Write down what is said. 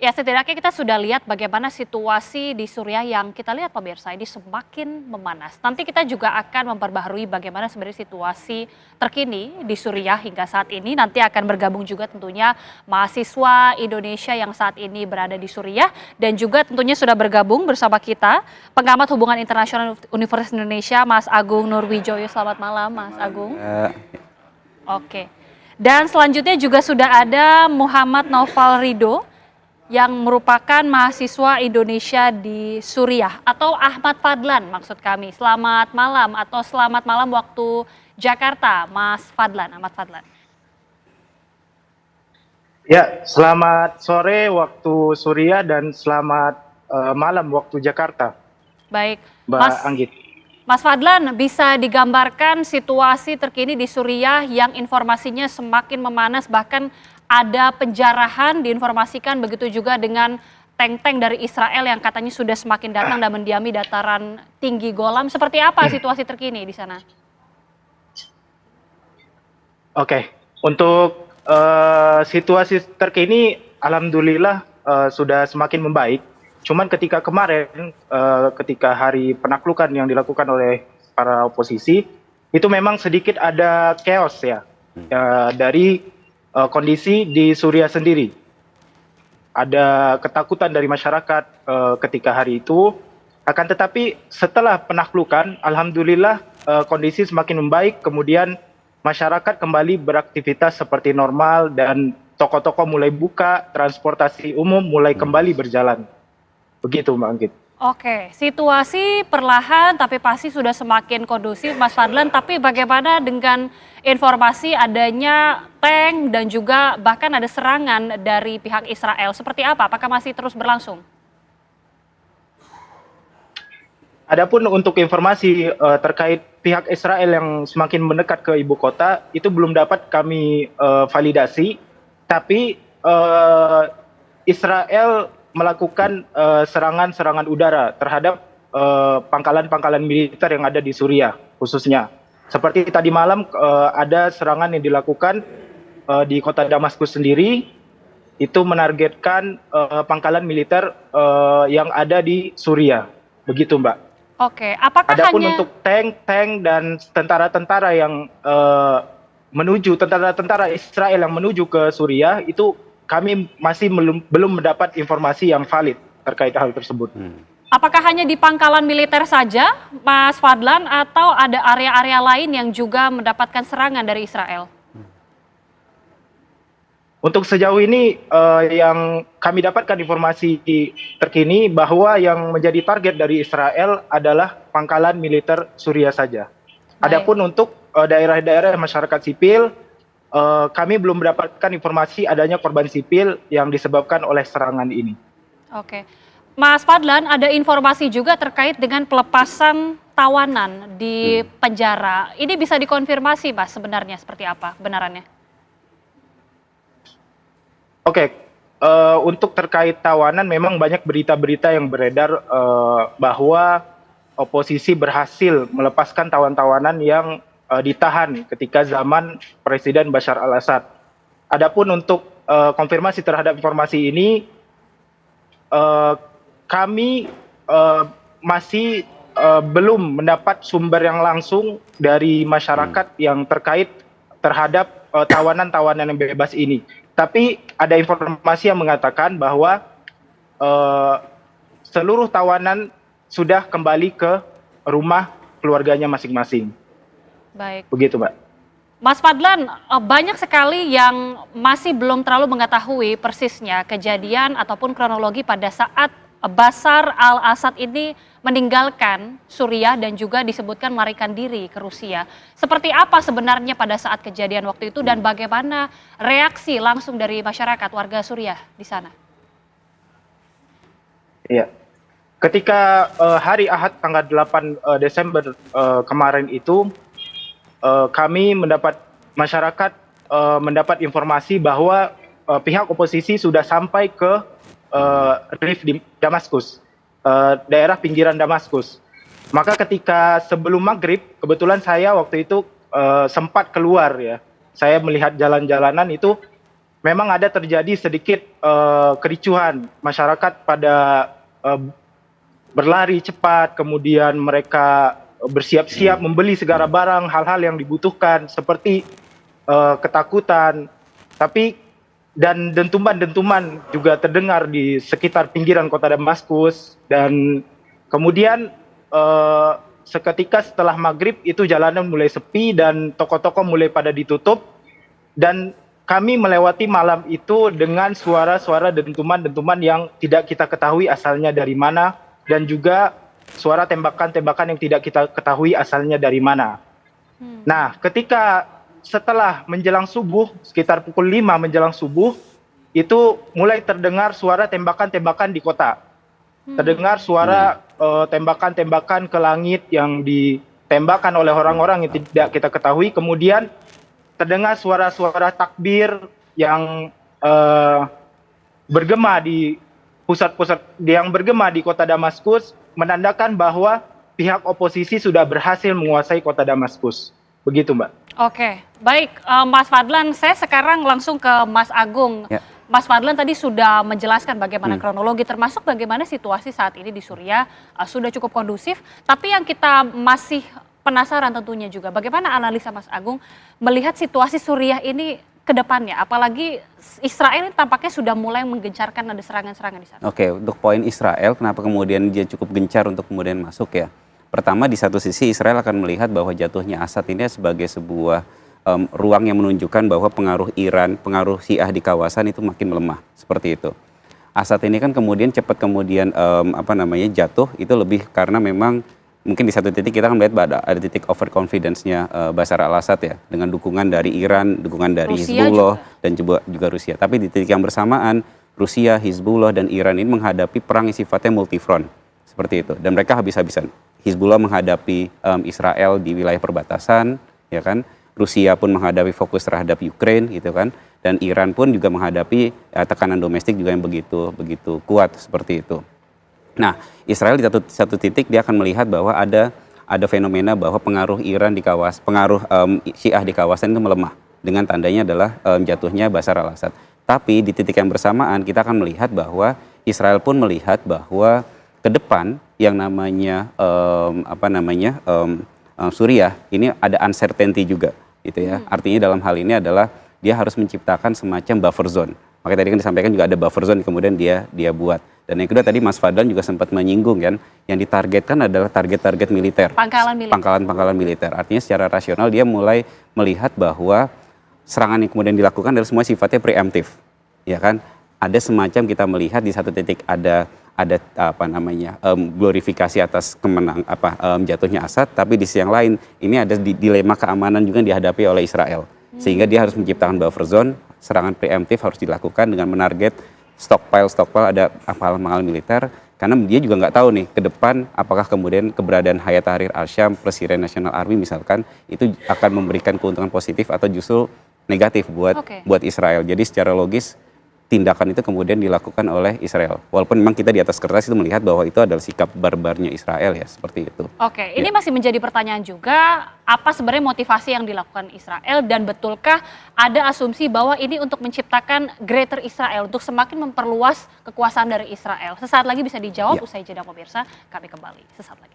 Ya, setidaknya kita sudah lihat bagaimana situasi di Suriah yang kita lihat pemirsa ini semakin memanas. Nanti kita juga akan memperbaharui bagaimana sebenarnya situasi terkini di Suriah hingga saat ini. Nanti akan bergabung juga tentunya mahasiswa Indonesia yang saat ini berada di Suriah dan juga tentunya sudah bergabung bersama kita pengamat hubungan internasional Universitas Indonesia Mas Agung Nurwijoyo. Selamat malam Mas Agung. Oke. Dan selanjutnya juga sudah ada Muhammad Naufal Ridho yang merupakan mahasiswa Indonesia di Suriah atau Ahmad Fadlan maksud kami. Selamat malam atau selamat malam waktu Jakarta, Mas Fadlan, Ahmad Fadlan. Ya, selamat sore waktu Suriah dan selamat malam waktu Jakarta. Baik, Mbak Anggit. Mas Fadlan, bisa digambarkan situasi terkini di Suriah yang informasinya semakin memanas, bahkan ada penjarahan diinformasikan, begitu juga dengan tank-tank dari Israel yang katanya sudah semakin datang dan mendiami dataran tinggi Golan. Seperti apa situasi terkini di sana? Oke, untuk situasi terkini alhamdulillah sudah semakin membaik. Cuman ketika kemarin, ketika hari penaklukan yang dilakukan oleh para oposisi, itu memang sedikit ada chaos ya, dari kondisi di Suriah sendiri. Ada ketakutan dari masyarakat ketika hari itu, akan tetapi setelah penaklukan, alhamdulillah kondisi semakin membaik, kemudian masyarakat kembali beraktivitas seperti normal dan toko-toko mulai buka, transportasi umum mulai kembali berjalan. Begitu Mbak Anggit. Oke, situasi perlahan tapi pasti sudah semakin kondusif Mas Fadlan, tapi bagaimana dengan informasi adanya tank dan juga bahkan ada serangan dari pihak Israel, seperti apa? Apakah masih terus berlangsung? Adapun untuk informasi terkait pihak Israel yang semakin mendekat ke ibu kota, itu belum dapat kami validasi, tapi Israel melakukan serangan-serangan udara terhadap pangkalan-pangkalan militer yang ada di Suriah khususnya. Seperti tadi malam ada serangan yang dilakukan di kota Damaskus sendiri, itu menargetkan pangkalan militer yang ada di Suriah. Begitu Mbak. Oke, apakah Adapun hanya untuk tank dan tentara-tentara yang tentara-tentara Israel yang menuju ke Suriah itu kami masih belum mendapat informasi yang valid terkait hal tersebut. Apakah hanya di pangkalan militer saja, Mas Fadlan, atau ada area-area lain yang juga mendapatkan serangan dari Israel? Untuk sejauh ini yang kami dapatkan informasi terkini bahwa yang menjadi target dari Israel adalah pangkalan militer Suriah saja. Adapun untuk daerah-daerah masyarakat sipil, kami belum mendapatkan informasi adanya korban sipil yang disebabkan oleh serangan ini. Oke. Mas Fadlan, ada informasi juga terkait dengan pelepasan tawanan di penjara. Ini bisa dikonfirmasi Mas sebenarnya seperti apa benarannya? Oke, untuk terkait tawanan memang banyak berita-berita yang beredar bahwa oposisi berhasil melepaskan tawan-tawanan yang ditahan ketika zaman Presiden Bashar al-Assad. Adapun untuk konfirmasi terhadap informasi ini, kami masih belum mendapat sumber yang langsung dari masyarakat yang terkait terhadap tawanan-tawanan yang bebas ini. Tapi ada informasi yang mengatakan bahwa seluruh tawanan sudah kembali ke rumah keluarganya masing-masing. Baik. Begitu, Mbak. Mas Fadlan, banyak sekali yang masih belum terlalu mengetahui persisnya kejadian ataupun kronologi pada saat Bashar al-Assad ini meninggalkan Suriah dan juga disebutkan melarikan diri ke Rusia. Seperti apa sebenarnya pada saat kejadian waktu itu dan bagaimana reaksi langsung dari masyarakat warga Suriah di sana? Iya. Ketika hari Ahad tanggal 8 Desember kemarin itu, kami masyarakat mendapat informasi bahwa pihak oposisi sudah sampai ke Rif di Damaskus, daerah pinggiran Damaskus. Maka ketika sebelum maghrib, kebetulan saya waktu itu sempat keluar ya. Saya melihat jalan-jalanan itu memang ada terjadi sedikit kericuhan masyarakat pada eh, berlari cepat, kemudian mereka bersiap-siap membeli segala barang, hal-hal yang dibutuhkan seperti ketakutan, tapi dan dentuman-dentuman juga terdengar di sekitar pinggiran kota Damaskus dan kemudian seketika setelah maghrib itu jalanan mulai sepi dan toko-toko mulai pada ditutup dan kami melewati malam itu dengan suara-suara dentuman-dentuman yang tidak kita ketahui asalnya dari mana dan juga suara tembakan-tembakan yang tidak kita ketahui asalnya dari mana. Nah, ketika setelah menjelang subuh, sekitar pukul 5 menjelang subuh, itu mulai terdengar suara tembakan-tembakan di kota. Terdengar suara tembakan-tembakan ke langit yang ditembakkan oleh orang-orang yang tidak kita ketahui. Kemudian terdengar suara-suara takbir yang bergema di pusat-pusat yang bergema di kota Damaskus, menandakan bahwa pihak oposisi sudah berhasil menguasai kota Damaskus. Begitu, Mbak. Oke, baik Mas Fadlan, saya sekarang langsung ke Mas Agung. Ya. Mas Fadlan tadi sudah menjelaskan bagaimana kronologi, termasuk bagaimana situasi saat ini di Suriah sudah cukup kondusif. Tapi yang kita masih penasaran tentunya juga, bagaimana analisa Mas Agung melihat situasi Suriah ini ke depannya, apalagi Israel ini tampaknya sudah mulai menggencarkan ada serangan-serangan di sana. Oke, untuk poin Israel, kenapa kemudian dia cukup gencar untuk kemudian masuk ya? Pertama, di satu sisi Israel akan melihat bahwa jatuhnya Assad ini sebagai sebuah ruang yang menunjukkan bahwa pengaruh Iran, pengaruh Syiah di kawasan itu makin melemah, seperti itu. Assad ini kan kemudian cepat kemudian jatuh itu lebih karena memang mungkin di satu titik kita akan melihat ada titik overconfidence-nya Bashar al-Assad ya, dengan dukungan dari Iran, dukungan dari Rusia Hizbullah juga. dan juga Rusia. Tapi di titik yang bersamaan Rusia, Hizbullah dan Iran ini menghadapi perang yang sifatnya multifront seperti itu, dan mereka habis-habisan. Hizbullah menghadapi Israel di wilayah perbatasan, ya kan? Rusia pun menghadapi fokus terhadap Ukraine, gitu kan? Dan Iran pun juga menghadapi tekanan domestik juga yang begitu kuat seperti itu. Nah, Israel di satu titik dia akan melihat bahwa ada fenomena bahwa pengaruh Iran di kawasan, pengaruh Syiah di kawasan itu melemah. Dengan tandanya adalah jatuhnya Bashar al-Assad. Tapi di titik yang bersamaan kita akan melihat bahwa Israel pun melihat bahwa ke depan yang namanya Suriah ini ada uncertainty juga, gitu ya. Artinya dalam hal ini adalah dia harus menciptakan semacam buffer zone. Makanya tadi kan disampaikan juga ada buffer zone kemudian dia buat. Dan yang kedua tadi Mas Fadlan juga sempat menyinggung kan, yang ditargetkan adalah target-target militer. Pangkalan militer. Artinya secara rasional dia mulai melihat bahwa serangan yang kemudian dilakukan adalah semua sifatnya preemptif. Ya kan? Ada semacam kita melihat di satu titik ada glorifikasi atas jatuhnya Assad, tapi di sisi yang lain ini ada dilema keamanan juga yang dihadapi oleh Israel, sehingga dia harus menciptakan buffer zone. Serangan preemptif harus dilakukan dengan menarget stockpile ada pangkalan militer, karena dia juga nggak tahu nih ke depan apakah kemudian keberadaan Hayat Tahrir al-Syam, Syrian National Army misalkan itu akan memberikan keuntungan positif atau justru negatif buat Israel. Jadi secara logis tindakan itu kemudian dilakukan oleh Israel. Walaupun memang kita di atas kertas itu melihat bahwa itu adalah sikap barbarnya Israel ya, seperti itu. Oke, ini masih menjadi pertanyaan juga, apa sebenarnya motivasi yang dilakukan Israel dan betulkah ada asumsi bahwa ini untuk menciptakan Greater Israel, untuk semakin memperluas kekuasaan dari Israel? Sesaat lagi bisa dijawab, usai jeda pemirsa, kami kembali sesaat lagi.